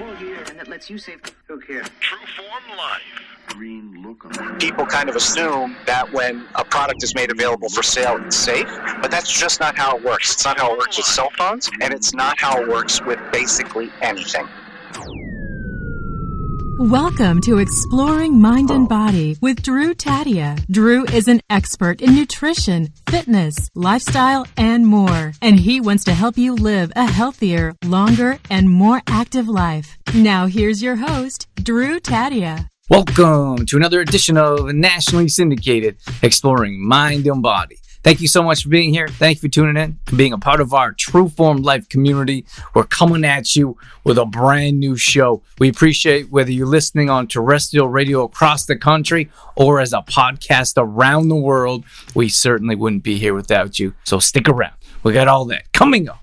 and that lets you save. Who cares? True Form Life. Green look on. People kind of assume that when a product is made available for sale, it's safe, but that's just not how it works. It's not how it works with cell phones, and it's not how it works with basically anything. Welcome to Exploring Mind and Body with Drew Taddia. Drew is an expert in nutrition, fitness, lifestyle, and more. And he wants to help you live a healthier, longer, and more active life. Now here's your host, Drew Taddia. Welcome to another edition of nationally syndicated Exploring Mind and Body. Thank you so much for being here. Thank you for tuning in, for being a part of our True Form Life community. We're coming at you with a brand new show. We appreciate whether you're listening on terrestrial radio across the country or as a podcast around the world. We certainly wouldn't be here without you. So stick around. We got all that coming up.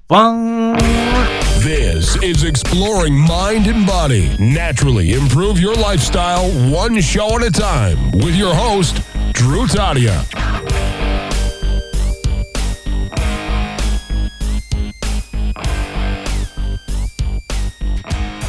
This is Exploring Mind and Body. Naturally improve your lifestyle one show at a time with your host, Drew Taddia.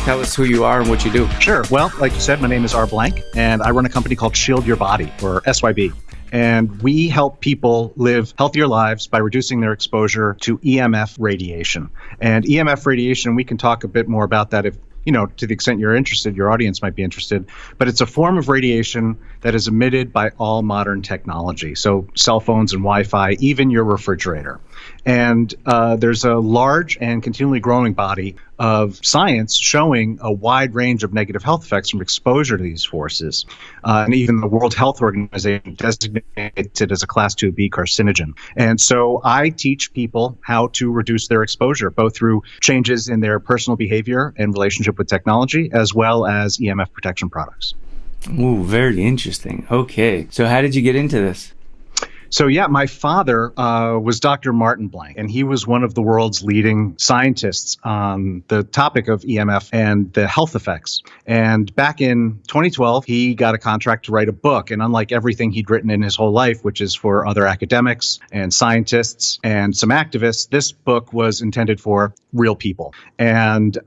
Tell us who you are and what you do. Sure. Well, like you said, my name is R. Blank, and I run a company called Shield Your Body, or SYB. And we help people live healthier lives by reducing their exposure to EMF radiation. And EMF radiation, we can talk a bit more about that if, to the extent you're interested, your audience might be interested. But it's a form of radiation that is emitted by all modern technology. So cell phones and Wi-Fi, even your refrigerator. And there's a large and continually growing body of science showing a wide range of negative health effects from exposure to these forces. And even the World Health Organization designates it as a Class 2B carcinogen. And so I teach people how to reduce their exposure, both through changes in their personal behavior and relationship with technology, as well as EMF protection products. Ooh, very interesting. Okay. So how did you get into this? So yeah, my father was Dr. Martin Blank, and he was one of the world's leading scientists on the topic of EMF and the health effects. And back in 2012, he got a contract to write a book. And unlike everything he'd written in his whole life, which is for other academics and scientists and some activists, this book was intended for real people. And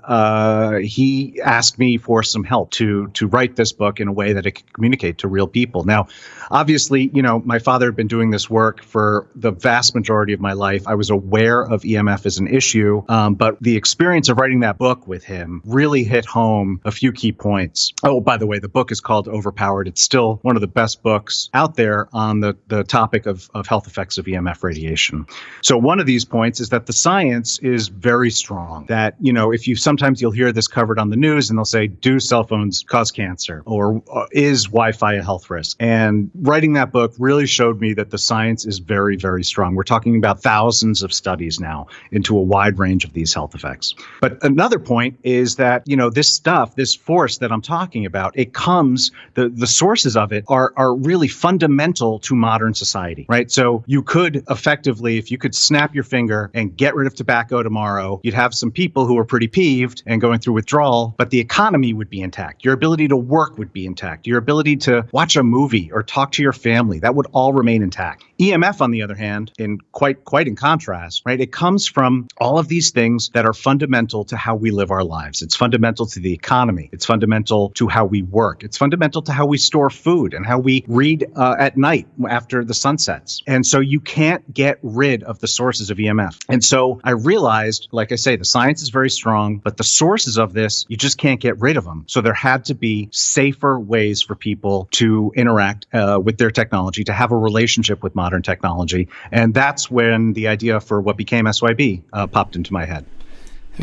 he asked me for some help to write this book in a way that it could communicate to real people. Now, obviously, my father had been doing this work for the vast majority of my life. I was aware of EMF as an issue, but the experience of writing that book with him really hit home a few key points. Oh, by the way, the book is called Overpowered. It's still one of the best books out there on the topic of health effects of EMF radiation. So one of these points is that the science is very strong. That, if sometimes you'll hear this covered on the news and they'll say, do cell phones cause cancer? Or is Wi-Fi a health risk? And writing that book really showed me that the science is very, very strong. We're talking about thousands of studies now into a wide range of these health effects. But another point is that, this force that I'm talking about, it comes, the sources of it are really fundamental to modern society, right? So you could effectively, if you could snap your finger and get rid of tobacco tomorrow, you'd have some people who are pretty peeved and going through withdrawal, but the economy would be intact. Your ability to work would be intact. Your ability to watch a movie or talk to your family, that would all remain intact. EMF, on the other hand, in quite in contrast, right? It comes from all of these things that are fundamental to how we live our lives. It's fundamental to the economy. It's fundamental to how we work. It's fundamental to how we store food and how we read at night after the sun sets. And so you can't get rid of the sources of EMF. And so I realized, like I say, the science is very strong, but the sources of this, you just can't get rid of them. So there had to be safer ways for people to interact with their technology, to have a relationship with modern technology. And that's when the idea for what became SYB popped into my head.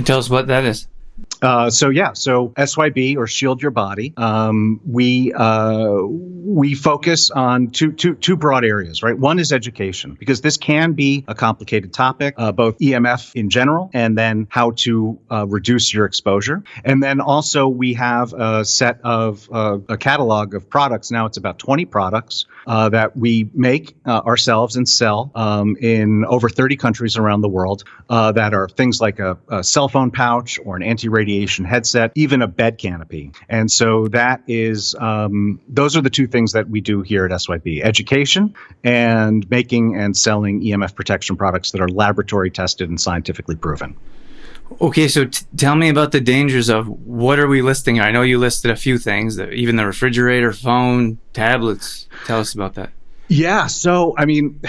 Tell us what that is. So SYB, or Shield Your Body, we focus on two broad areas, right? One is education, because this can be a complicated topic, both EMF in general, and then how to reduce your exposure. And then also we have a set of a catalog of products. Now it's about 20 products that we make ourselves and sell in over 30 countries around the world that are things like a cell phone pouch or an anti-radiation headset, even a bed canopy. And so that is, those are the two things that we do here at SYB: education and making and selling EMF protection products that are laboratory tested and scientifically proven. Okay, so tell me about the dangers of what are we listing here? I know you listed a few things, even the refrigerator, phone, tablets. Tell us about that. Yeah. So, I mean,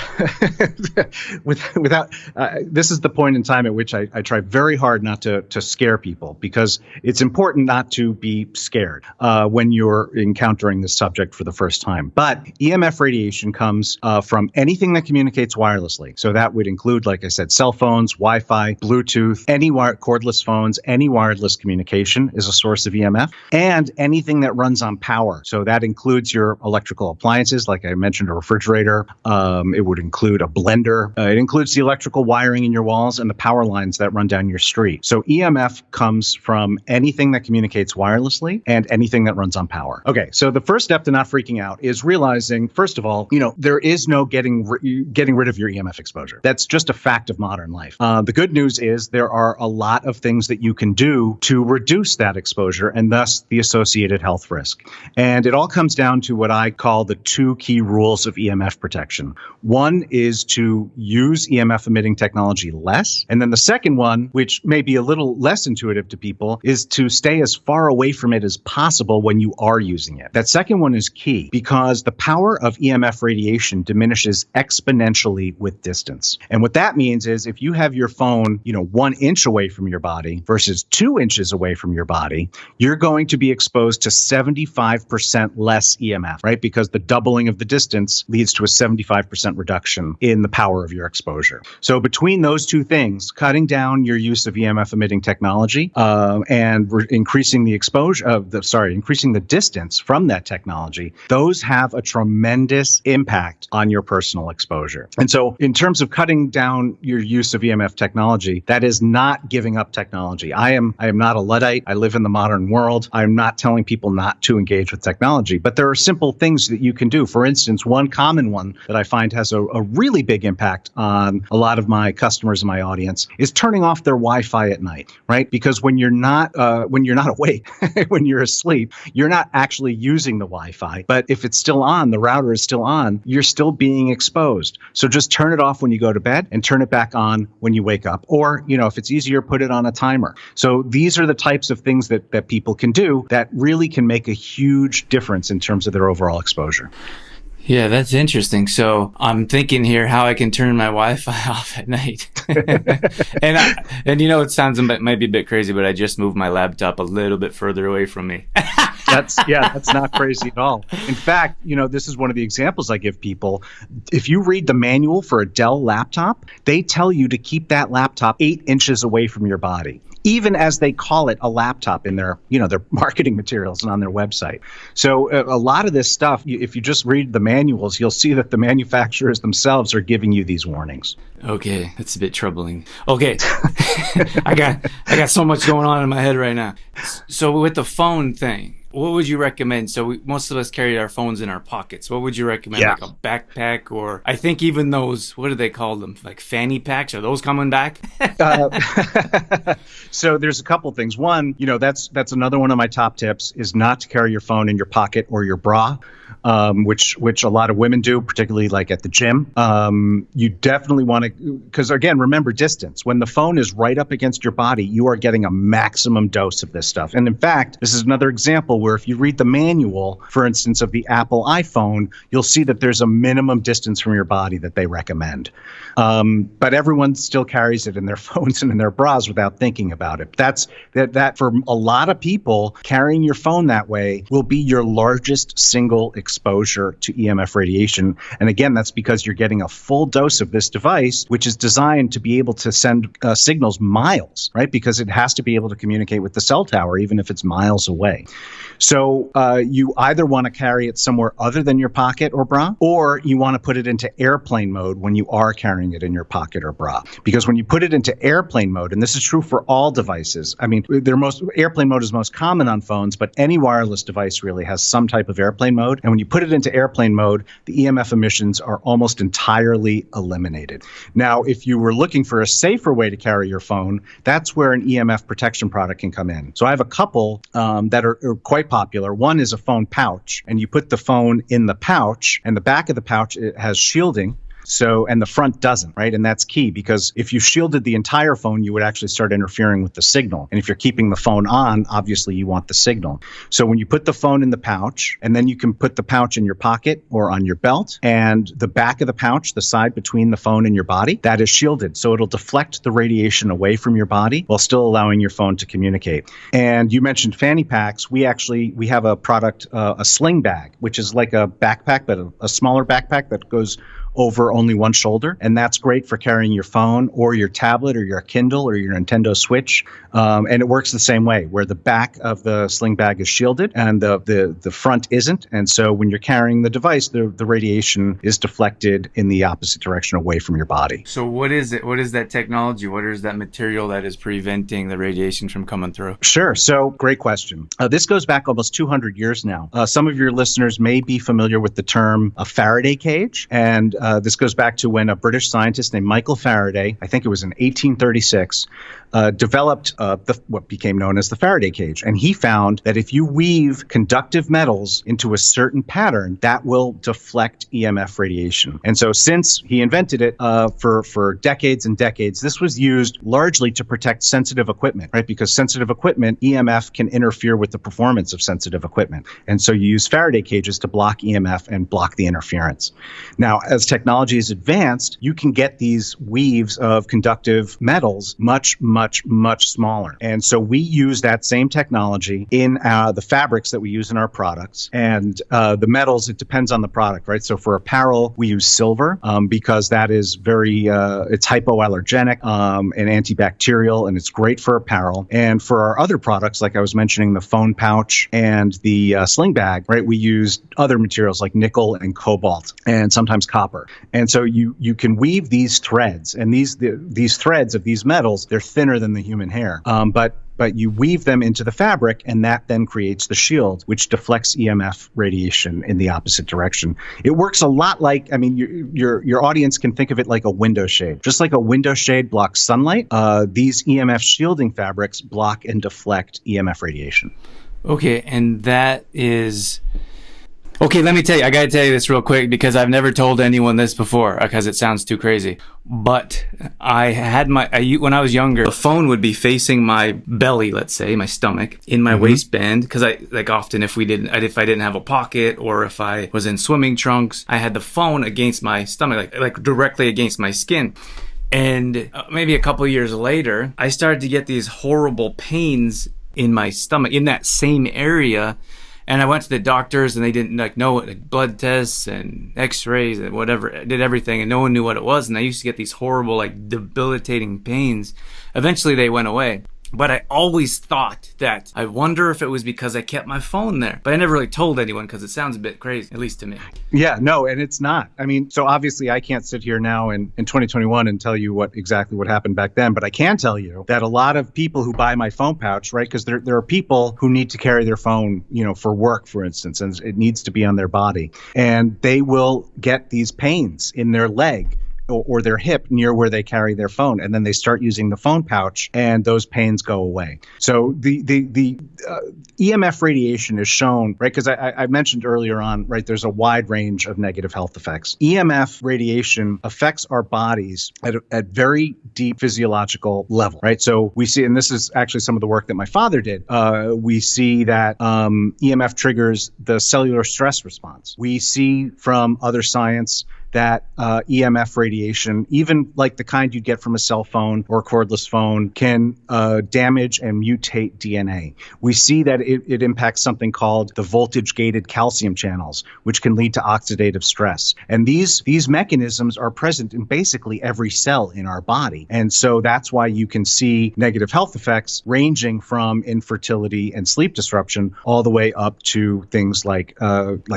without this is the point in time at which I try very hard not to scare people, because it's important not to be scared when you're encountering this subject for the first time. But EMF radiation comes from anything that communicates wirelessly. So that would include, like I said, cell phones, Wi-Fi, Bluetooth, any cordless phones, any wireless communication is a source of EMF, and anything that runs on power. So that includes your electrical appliances, like I mentioned, a refrigerator. It would include a blender. It includes the electrical wiring in your walls and the power lines that run down your street. So EMF comes from anything that communicates wirelessly and anything that runs on power. Okay, so the first step to not freaking out is realizing, first of all, there is no getting rid of your EMF exposure. That's just a fact of modern life. The good news is there are a lot of things that you can do to reduce that exposure and thus the associated health risk. And it all comes down to what I call the two key rules of EMF protection. One is to use EMF emitting technology less. And then the second one, which may be a little less intuitive to people, is to stay as far away from it as possible when you are using it. That second one is key because the power of EMF radiation diminishes exponentially with distance. And what that means is if you have your phone, 1 inch away from your body versus 2 inches away from your body, you're going to be exposed to 75% less EMF, right? Because the doubling of the distance leads to a 75% reduction in the power of your exposure. So between those two things, cutting down your use of EMF emitting technology and increasing the increasing the distance from that technology, those have a tremendous impact on your personal exposure. And so in terms of cutting down your use of EMF technology, that is not giving up technology. I am not a Luddite. I live in the modern world. I'm not telling people not to engage with technology, but there are simple things that you can do. For instance, one common one that I find has a really big impact on a lot of my customers and my audience is turning off their Wi-Fi at night, right? Because when you're not awake, when you're asleep, you're not actually using the Wi-Fi. But if it's still on, the router is still on, you're still being exposed. So just turn it off when you go to bed and turn it back on when you wake up. Or, if it's easier, put it on a timer. So these are the types of things that people can do that really can make a huge difference in terms of their overall exposure. Yeah, that's interesting. So I'm thinking here how I can turn my Wi-Fi off at night. and it sounds might be a bit crazy, but I just moved my laptop a little bit further away from me. That's not crazy at all. In fact, this is one of the examples I give people. If you read the manual for a Dell laptop, they tell you to keep that laptop 8 inches away from your body, even as they call it a laptop in their marketing materials and on their website. So a lot of this stuff, if you just read the manuals, you'll see that the manufacturers themselves are giving you these warnings. Okay, that's a bit troubling. Okay, I got so much going on in my head right now. So with the phone thing, what would you recommend? So most of us carry our phones in our pockets. What would you recommend? Yeah. Like a backpack, or I think even those, what do they call them? Like fanny packs? Are those coming back? So there's a couple things. One, that's another one of my top tips is not to carry your phone in your pocket or your bra, which a lot of women do, particularly like at the gym. You definitely want to, because again, remember distance. When the phone is right up against your body, you are getting a maximum dose of this stuff. And in fact, this is another example where if you read the manual, for instance, of the Apple iPhone, you'll see that there's a minimum distance from your body that they recommend. But everyone still carries it in their phones and in their bras without thinking about it. That for a lot of people, carrying your phone that way will be your largest single exposure to EMF radiation. And again, that's because you're getting a full dose of this device, which is designed to be able to send signals miles, right? Because it has to be able to communicate with the cell tower, even if it's miles away. So you either want to carry it somewhere other than your pocket or bra, or you want to put it into airplane mode when you are carrying it in your pocket or bra. Because when you put it into airplane mode, and this is true for all devices, I mean, airplane mode is most common on phones, but any wireless device really has some type of airplane mode. And when you put it into airplane mode, the EMF emissions are almost entirely eliminated. Now, if you were looking for a safer way to carry your phone, that's where an EMF protection product can come in. So I have a couple that are quite popular. One is a phone pouch, and you put the phone in the pouch, and the back of the pouch, it has shielding So, and the front doesn't, right? And that's key because if you shielded the entire phone, you would actually start interfering with the signal. And if you're keeping the phone on, obviously you want the signal. So when you put the phone in the pouch, and then you can put the pouch in your pocket or on your belt, and the back of the pouch, the side between the phone and your body, that is shielded. So it'll deflect the radiation away from your body while still allowing your phone to communicate. And you mentioned fanny packs. We have a product, a sling bag, which is like a backpack, but a smaller backpack that goes over only one shoulder. And that's great for carrying your phone or your tablet or your Kindle or your Nintendo Switch. And it works the same way, where the back of the sling bag is shielded and the front isn't. And so when you're carrying the device, the radiation is deflected in the opposite direction away from your body. So what is it? What is that technology? What is that material that is preventing the radiation from coming through? Sure. So great question. This goes back almost 200 years now. Some of your listeners may be familiar with the term a Faraday cage. And this goes back to when a British scientist named Michael Faraday, I think it was in 1836, developed what became known as the Faraday cage. And he found that if you weave conductive metals into a certain pattern, that will deflect EMF radiation. And so since he invented it for decades and decades, this was used largely to protect sensitive equipment, right? Because sensitive equipment, EMF can interfere with the performance of sensitive equipment. And so you use Faraday cages to block EMF and block the interference. Now, as technology is advanced, you can get these weaves of conductive metals much smaller. And so we use that same technology in the fabrics that we use in our products. And the metals, it depends on the product, right? So for apparel, we use silver because that is it's hypoallergenic and antibacterial, and it's great for apparel. And for our other products, like I was mentioning, the phone pouch and the sling bag, right? We use other materials like nickel and cobalt and sometimes copper. And so you can weave these threads, and these threads of these metals, they're thinner than the human hair. But you weave them into the fabric, and that then creates the shield, which deflects EMF radiation in the opposite direction. It works a lot like, I mean, your audience can think of it like a window shade. Just like a window shade blocks sunlight, these EMF shielding fabrics block and deflect EMF radiation. Okay, and that is... Okay, let me tell you, I gotta tell you this real quick because I've never told anyone this before because it sounds too crazy. But I had when I was younger, the phone would be facing my belly, let's say, my stomach, in my waistband. Because often if I didn't have a pocket or if I was in swimming trunks, I had the phone against my stomach, like directly against my skin. And maybe a couple of years later, I started to get these horrible pains in my stomach, in that same area. And I went to the doctors and they didn't know blood tests and x-rays and whatever, did everything, and no one knew what it was. And I used to get these horrible, debilitating pains. Eventually they went away. But I always thought that I wonder if it was because I kept my phone there. But I never really told anyone because it sounds a bit crazy, at least to me. Yeah, no, and it's not. I mean, so obviously I can't sit here now in 2021 and tell you exactly what happened back then. But I can tell you that a lot of people who buy my phone pouch, right, because there are people who need to carry their phone, for work, for instance, and it needs to be on their body. And they will get these pains in their leg or their hip near where they carry their phone, and then they start using the phone pouch, and those pains go away. So the EMF radiation is shown, right? Because I mentioned earlier on, right? There's a wide range of negative health effects. EMF radiation affects our bodies at very deep physiological level, right? So we see, and this is actually some of the work that my father did. We see that EMF triggers the cellular stress response. We see from other science that EMF radiation, even like the kind you'd get from a cell phone or a cordless phone, can damage and mutate DNA. We see that it impacts something called the voltage-gated calcium channels, which can lead to oxidative stress. And these mechanisms are present in basically every cell in our body. And so that's why you can see negative health effects ranging from infertility and sleep disruption all the way up to things like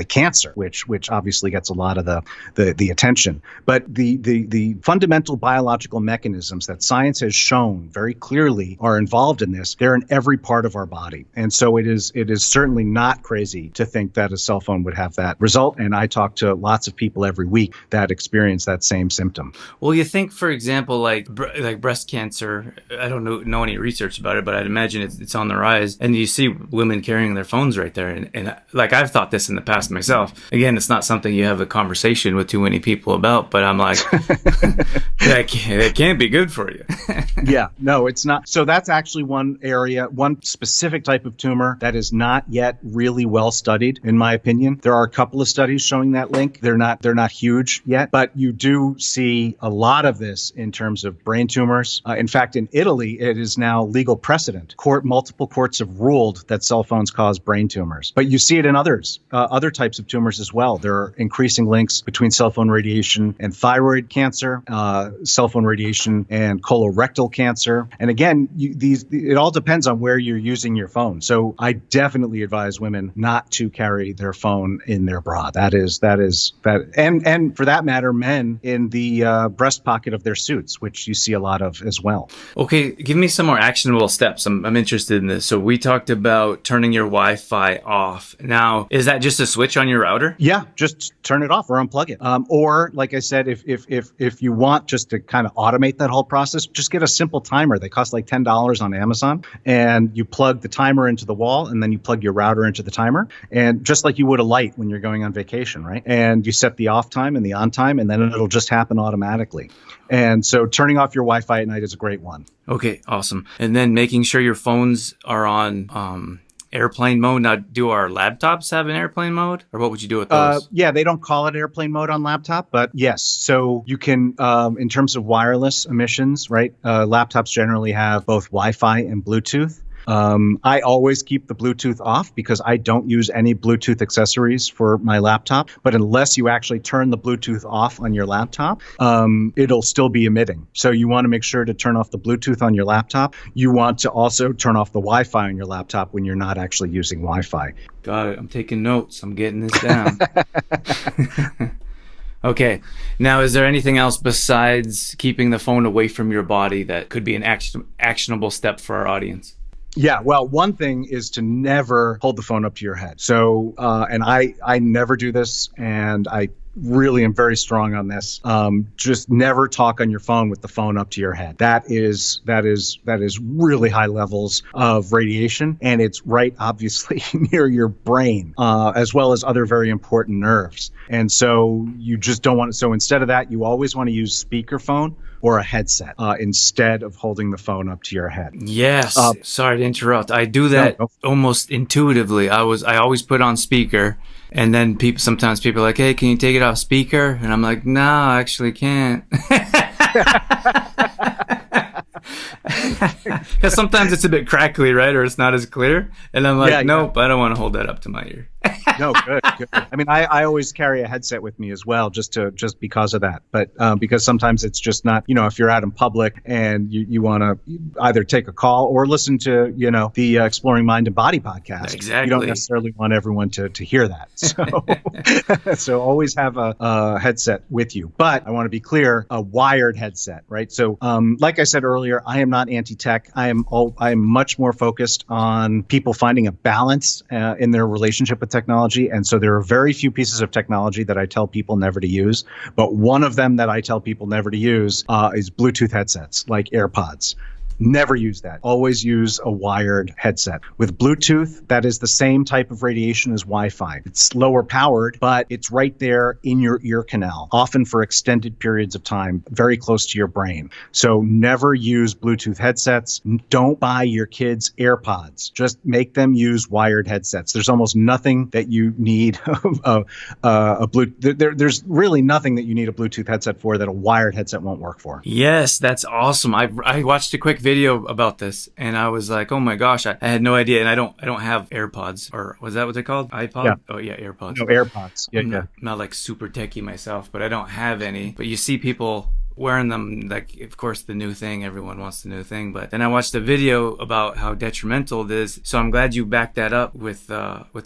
cancer, which obviously gets a lot of the attention. But the fundamental biological mechanisms that science has shown very clearly are involved in this, they're in every part of our body. And so it is certainly not crazy to think that a cell phone would have that result. And I talk to lots of people every week that experience that same symptom. Well, you think, for example, like breast cancer, I don't know any research about it, but I'd imagine it's on the rise. And you see women carrying their phones right there. And like I've thought this in the past myself. Again, it's not something you have a conversation with two many people about, but I'm like, that can't be good for you. Yeah, no, it's not. So that's actually one area, one specific type of tumor that is not yet really well studied, in my opinion. There are a couple of studies showing that link. They're not huge yet, but you do see a lot of this in terms of brain tumors. In fact, in Italy, it is now legal precedent. Multiple courts have ruled that cell phones cause brain tumors, but you see it in other types of tumors as well. There are increasing links between cell phone radiation and thyroid cancer, cell phone radiation and colorectal cancer. And again, it all depends on where you're using your phone. So I definitely advise women not to carry their phone in their bra. That is, and for that matter, men in the breast pocket of their suits, which you see a lot of as well. Okay, give me some more actionable steps. I'm interested in this. So we talked about turning your Wi-Fi off. Now, is that just a switch on your router? Yeah, just turn it off or unplug it. Or like I said, if you want just to kind of automate that whole process, just get a simple timer. They cost like $10 on Amazon, and you plug the timer into the wall, and then you plug your router into the timer, and just like you would a light when you're going on vacation, right? And you set the off time and the on time, and then it'll just happen automatically. And so turning off your Wi-Fi at night is a great one. Okay, awesome. And then making sure your phones are on airplane mode. Now, do our laptops have an airplane mode, or what would you do with those? Yeah, they don't call it airplane mode on laptop, but yes. So you can, in terms of wireless emissions, right? Laptops generally have both Wi-Fi and Bluetooth. I always keep the Bluetooth off because I don't use any Bluetooth accessories for my laptop. But unless you actually turn the Bluetooth off on your laptop, it'll still be emitting. So you want to make sure to turn off the Bluetooth on your laptop. You want to also turn off the Wi-Fi on your laptop when you're not actually using Wi-Fi. Got it. I'm taking notes. I'm getting this down. Okay. Now, is there anything else besides keeping the phone away from your body that could be an actionable step for our audience? Yeah, well, one thing is to never hold the phone up to your head. So, and I never do this, and I really am very strong on this. Just never talk on your phone with the phone up to your head. That is really high levels of radiation, and it's right obviously near your brain, as well as other very important nerves. And so you just don't want to. So instead of that, you always want to use speakerphone or a headset instead of holding the phone up to your head. Yes. Sorry to interrupt. I do that almost intuitively. I always put on speaker, and then sometimes people are like, "Hey, can you take it off speaker?" And I'm like, "No, I actually can't." Because sometimes it's a bit crackly, right? Or it's not as clear. And I'm like, nope, I don't want to hold that up to my ear. No, good. I mean, I always carry a headset with me as well, just because of that. But because sometimes it's just not, if you're out in public and you want to either take a call or listen to, the Exploring Mind and Body podcast. Exactly. You don't necessarily want everyone to hear that. So, so always have a headset with you. But I want to be clear, a wired headset, right? So, like I said earlier, I am not anti-tech. I am much more focused on people finding a balance in their relationship with technology. And so there are very few pieces of technology that I tell people never to use. But one of them that I tell people never to use is Bluetooth headsets like Airpods. Never use that. Always use a wired headset. With Bluetooth, that is the same type of radiation as Wi-Fi. It's lower powered, but it's right there in your ear canal, often for extended periods of time, very close to your brain. So never use Bluetooth headsets. Don't buy your kids Airpods. Just make them use wired headsets. There's almost nothing that you need there's really nothing that you need a Bluetooth headset for that a wired headset won't work for. Yes, that's awesome. I watched a quick video about this, and I was like, oh my gosh, I had no idea. And I don't have AirPods, or was that what they're called? iPod? Yeah. Oh yeah, AirPods. No, AirPods. Yeah, I'm not like super techie myself, but I don't have any. But you see people wearing them, like, of course, the new thing. Everyone wants the new thing. But then I watched a video about how detrimental it is. So I'm glad you backed that up with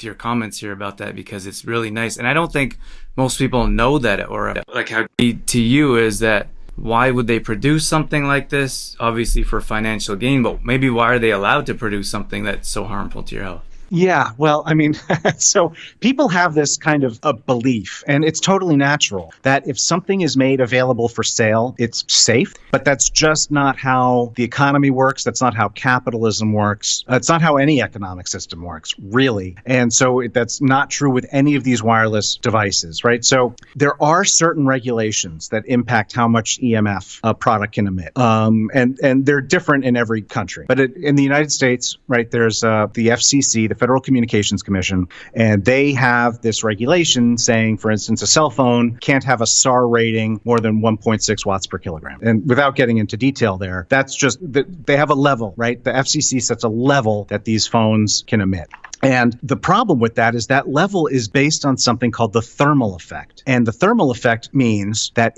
your comments here about that, because it's really nice. And I don't think most people know that, or like how to you is that. Why would they produce something like this? Obviously for financial gain, but maybe why are they allowed to produce something that's so harmful to your health? Yeah, well, I mean, so people have this kind of a belief, and it's totally natural, that if something is made available for sale, it's safe. But that's just not how the economy works. That's not how capitalism works. It's not how any economic system works, really. And so that's not true with any of these wireless devices, right? So there are certain regulations that impact how much EMF a product can emit. And they're different in every country. But in the United States, right, there's the FCC, the Federal Communications Commission, and they have this regulation saying, for instance, a cell phone can't have a SAR rating more than 1.6 watts per kilogram. And without getting into detail there, that's just, they have a level, right? The FCC sets a level that these phones can emit. And the problem with that is that level is based on something called the thermal effect. And the thermal effect means that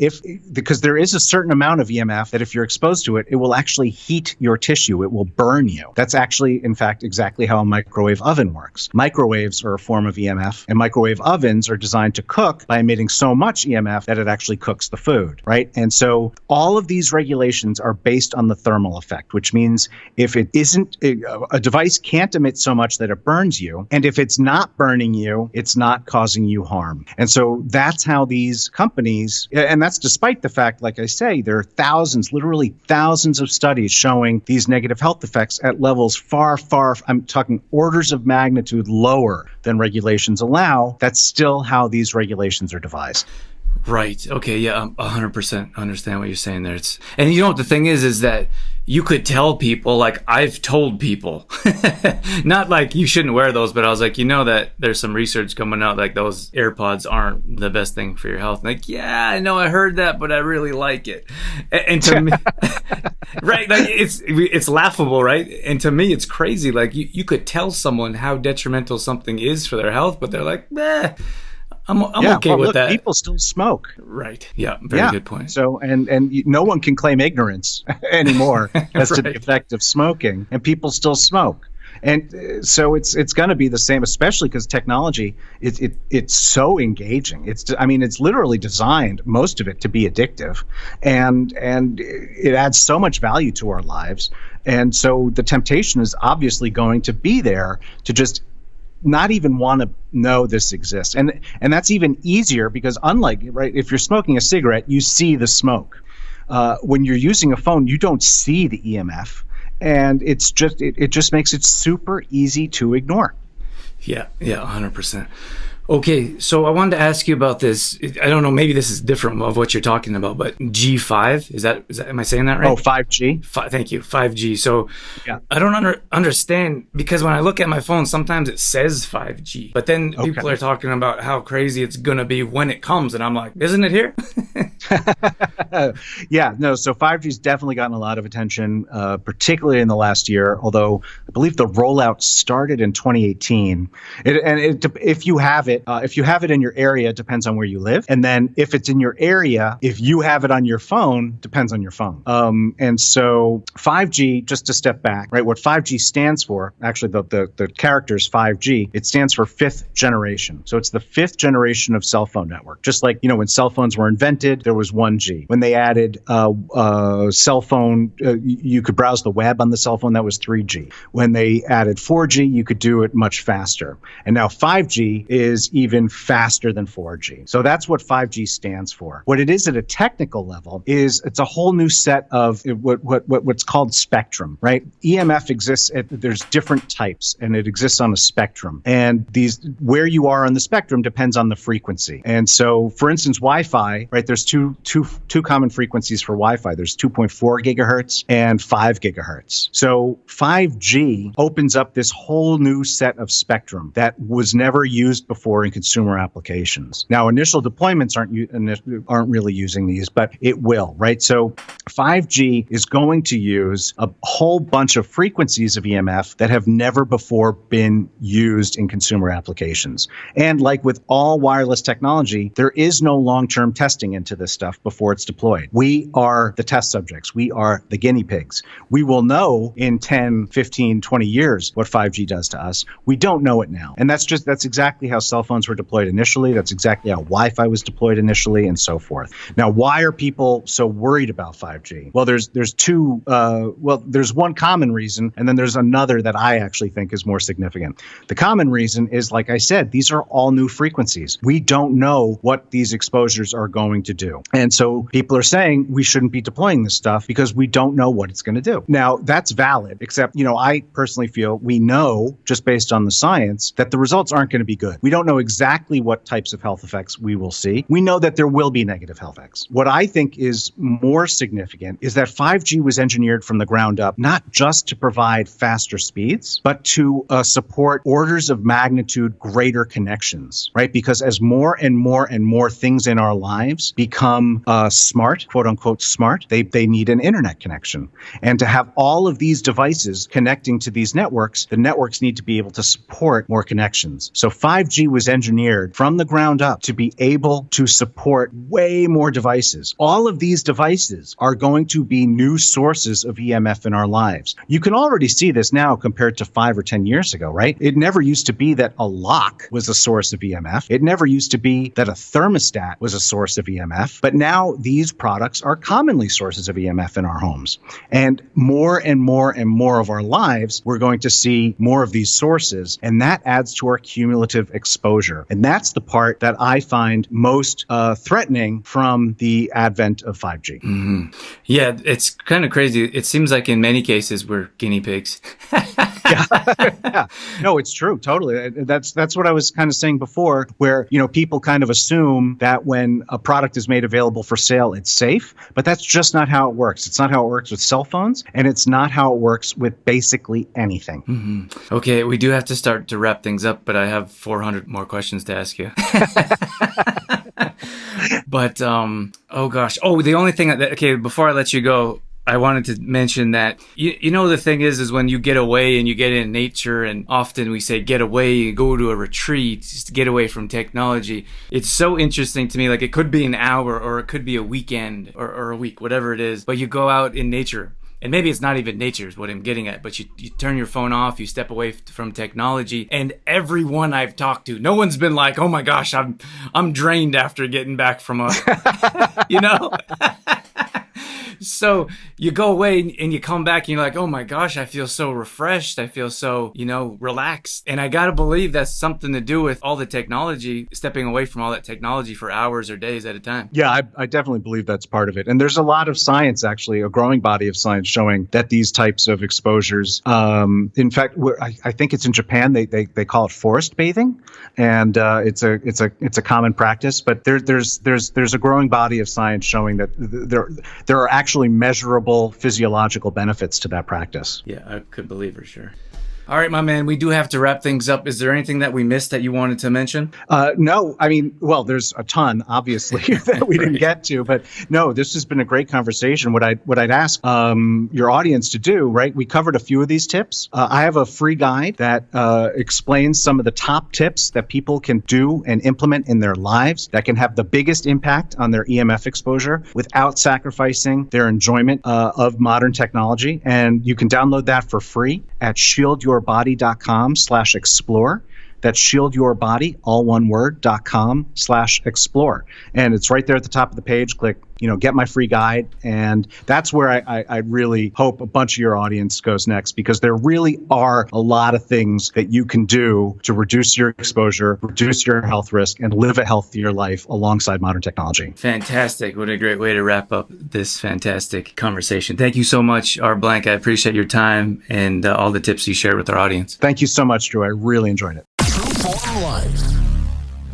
because there is a certain amount of EMF that if you're exposed to it, it will actually heat your tissue. It will burn you. That's actually, in fact, exactly how a microwave oven works. Microwaves are a form of EMF, and microwave ovens are designed to cook by emitting so much EMF that it actually cooks the food, right? And so all of these regulations are based on the thermal effect, which means if it isn't, a device can't emit so much that it burns you. And if it's not burning you, it's not causing you harm. And so that's how these companies, and that's despite the fact, like I say, there are thousands, literally thousands of studies showing these negative health effects at levels far, I'm talking orders of magnitude lower than regulations allow. That's still how these regulations are devised. Right. Okay. Yeah. 100% understand what you're saying there. And you know what the thing is that you could tell people, like I've told people, not like you shouldn't wear those, but I was like, that there's some research coming out like those AirPods aren't the best thing for your health. And like, yeah, I know I heard that, but I really like it. And to me, right. Like it's laughable. Right. And to me, it's crazy. Like you could tell someone how detrimental something is for their health, but they're like, I'm okay with that. People still smoke. Right. Yeah. Very good point. So, and no one can claim ignorance anymore as to the effect of smoking, and people still smoke. And so it's going to be the same, especially because technology, it's so engaging. It's literally designed, most of it, to be addictive, and it adds so much value to our lives. And so the temptation is obviously going to be there to just not even want to know this exists. And that's even easier because unlike, right, if you're smoking a cigarette, you see the smoke. When you're using a phone, you don't see the EMF. And it just makes it super easy to ignore. Yeah, 100%. Okay, so I wanted to ask you about this. I don't know, maybe this is different of what you're talking about, but G5, is that am I saying that right? Oh, 5G. Thank you, 5G. So yeah. I don't understand, because when I look at my phone, sometimes it says 5G, but then people are talking about how crazy it's going to be when it comes, and I'm like, isn't it here? Yeah, no, so 5G's definitely gotten a lot of attention, particularly in the last year, although I believe the rollout started in 2018. If you have it in your area, it depends on where you live. And then if it's in your area, if you have it on your phone, depends on your phone. And so 5G, just to step back, right, what 5G stands for, actually the character is 5G, it stands for fifth generation. So it's the fifth generation of cell phone network. Just like, when cell phones were invented, there was 1G. When they added cell phone, you could browse the web on the cell phone, that was 3G. When they added 4G, you could do it much faster. And now 5G is even faster than 4G. So that's what 5G stands for. What it is at a technical level is it's a whole new set of what's called spectrum, right? EMF exists there's different types, and it exists on a spectrum. And where you are on the spectrum depends on the frequency. And so, for instance, Wi-Fi, right? There's two common frequencies for Wi-Fi. There's 2.4 gigahertz and 5 gigahertz. So 5G opens up this whole new set of spectrum that was never used before in consumer applications. Now, initial deployments aren't really using these, but it will, right? So 5G is going to use a whole bunch of frequencies of EMF that have never before been used in consumer applications. And like with all wireless technology, there is no long-term testing into this stuff before it's deployed. We are the test subjects. We are the guinea pigs. We will know in 10, 15, 20 years what 5G does to us. We don't know it now. And that's exactly how cell cell phones were deployed initially. That's exactly how Wi-Fi was deployed initially, and so forth. Now, why are people so worried about 5G? Well, there's one common reason, and then there's another that I actually think is more significant. The common reason is, like I said, these are all new frequencies. We don't know what these exposures are going to do. And so people are saying we shouldn't be deploying this stuff because we don't know what it's going to do. Now, that's valid, except, I personally feel we know, just based on the science, that the results aren't going to be good. We don't know exactly what types of health effects we will see. We know that there will be negative health effects. What I think is more significant is that 5G was engineered from the ground up, not just to provide faster speeds, but to support orders of magnitude greater connections, right? Because as more and more and more things in our lives become smart, quote unquote smart, they need an internet connection. And to have all of these devices connecting to these networks, the networks need to be able to support more connections. So 5G was engineered from the ground up to be able to support way more devices. All of these devices are going to be new sources of EMF in our lives. You can already see this now compared to 5 or 10 years ago, right? It never used to be that a lock was a source of EMF. It never used to be that a thermostat was a source of EMF. But now these products are commonly sources of EMF in our homes. And more and more of our lives, we're going to see more of these sources. And that adds to our cumulative exposure. And that's the part that I find most threatening from the advent of 5G. Mm-hmm. Yeah, it's kind of crazy. It seems like in many cases we're guinea pigs. Yeah. No, it's true. Totally. That's what I was kind of saying before, where, people kind of assume that when a product is made available for sale, it's safe, but that's just not how it works. It's not how it works with cell phones, and it's not how it works with basically anything. Mm-hmm. Okay, we do have to start to wrap things up, but I have 400 more questions to ask you. But, oh gosh. Oh, the only thing okay, before I let you go, I wanted to mention that, the thing is when you get away and you get in nature, and often we say get away, go to a retreat, just to get away from technology. It's so interesting to me. Like, it could be an hour or it could be a weekend or a week, whatever it is. But you go out in nature. And maybe it's not even nature is what I'm getting at, but you turn your phone off, you step away from technology, and everyone I've talked to, no one's been like, oh my gosh, I'm drained after getting back from a, So you go away and you come back and you're like, oh my gosh, I feel so refreshed. I feel so, relaxed. And I got to believe that's something to do with all the technology, stepping away from all that technology for hours or days at a time. Yeah, I definitely believe that's part of it. And there's a lot of science, actually, a growing body of science showing that these types of exposures, in fact, I think it's in Japan, they call it forest bathing. And it's a common practice. But there's a growing body of science showing that there are actually measurable physiological benefits to that practice. Yeah, I could believe for sure. All right, my man, we do have to wrap things up. Is there anything that we missed that you wanted to mention? No, there's a ton, obviously, that we didn't get to, but no, this has been a great conversation. What I'd ask your audience to do, right? We covered a few of these tips. I have a free guide that explains some of the top tips that people can do and implement in their lives that can have the biggest impact on their EMF exposure without sacrificing their enjoyment of modern technology. And you can download that for free at shieldyourbody.com/explore. That's shieldyourbody, all one word, .com/explore. And it's right there at the top of the page. Click, get my free guide. And that's where I really hope a bunch of your audience goes next, because there really are a lot of things that you can do to reduce your exposure, reduce your health risk, and live a healthier life alongside modern technology. Fantastic. What a great way to wrap up this fantastic conversation. Thank you so much, R. Blank. I appreciate your time and all the tips you shared with our audience. Thank you so much, Drew. I really enjoyed it.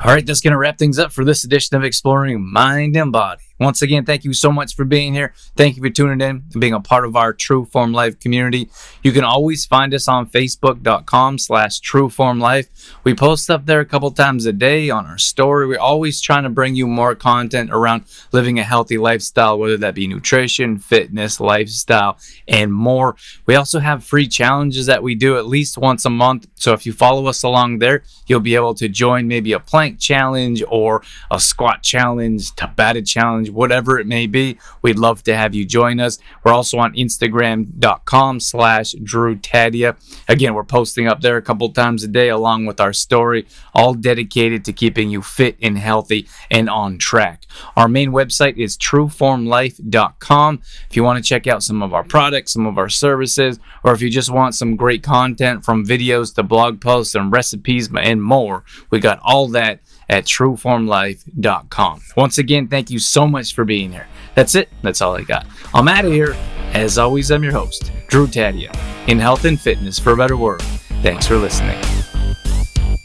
All right, that's going to wrap things up for this edition of Exploring Mind and Body. Once again, thank you so much for being here. Thank you for tuning in and being a part of our True Form Life community. You can always find us on Facebook.com/TrueFormLife. We post up there a couple times a day on our story. We're always trying to bring you more content around living a healthy lifestyle, whether that be nutrition, fitness, lifestyle, and more. We also have free challenges that we do at least once a month. So if you follow us along there, you'll be able to join maybe a plank challenge or a squat challenge, Tabata challenge, challenge, whatever it may be. We'd love to have you join us. We're also on Instagram.com/Drew Taddia. Again, we're posting up there a couple times a day along with our story, all dedicated to keeping you fit and healthy and on track. Our main website is trueformlife.com. If you want to check out some of our products, some of our services, or if you just want some great content from videos to blog posts and recipes and more, we got all that at trueformlife.com. Once again, thank you so much for being here. That's it. That's all I got. I'm out of here. As always, I'm your host, Drew Taddia, in health and fitness for a better world. Thanks for listening.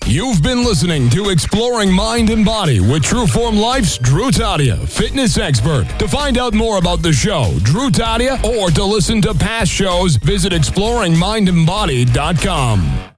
You've been listening to Exploring Mind and Body with Trueform Life's Drew Taddia, fitness expert. To find out more about the show, Drew Taddia, or to listen to past shows, visit exploringmindandbody.com.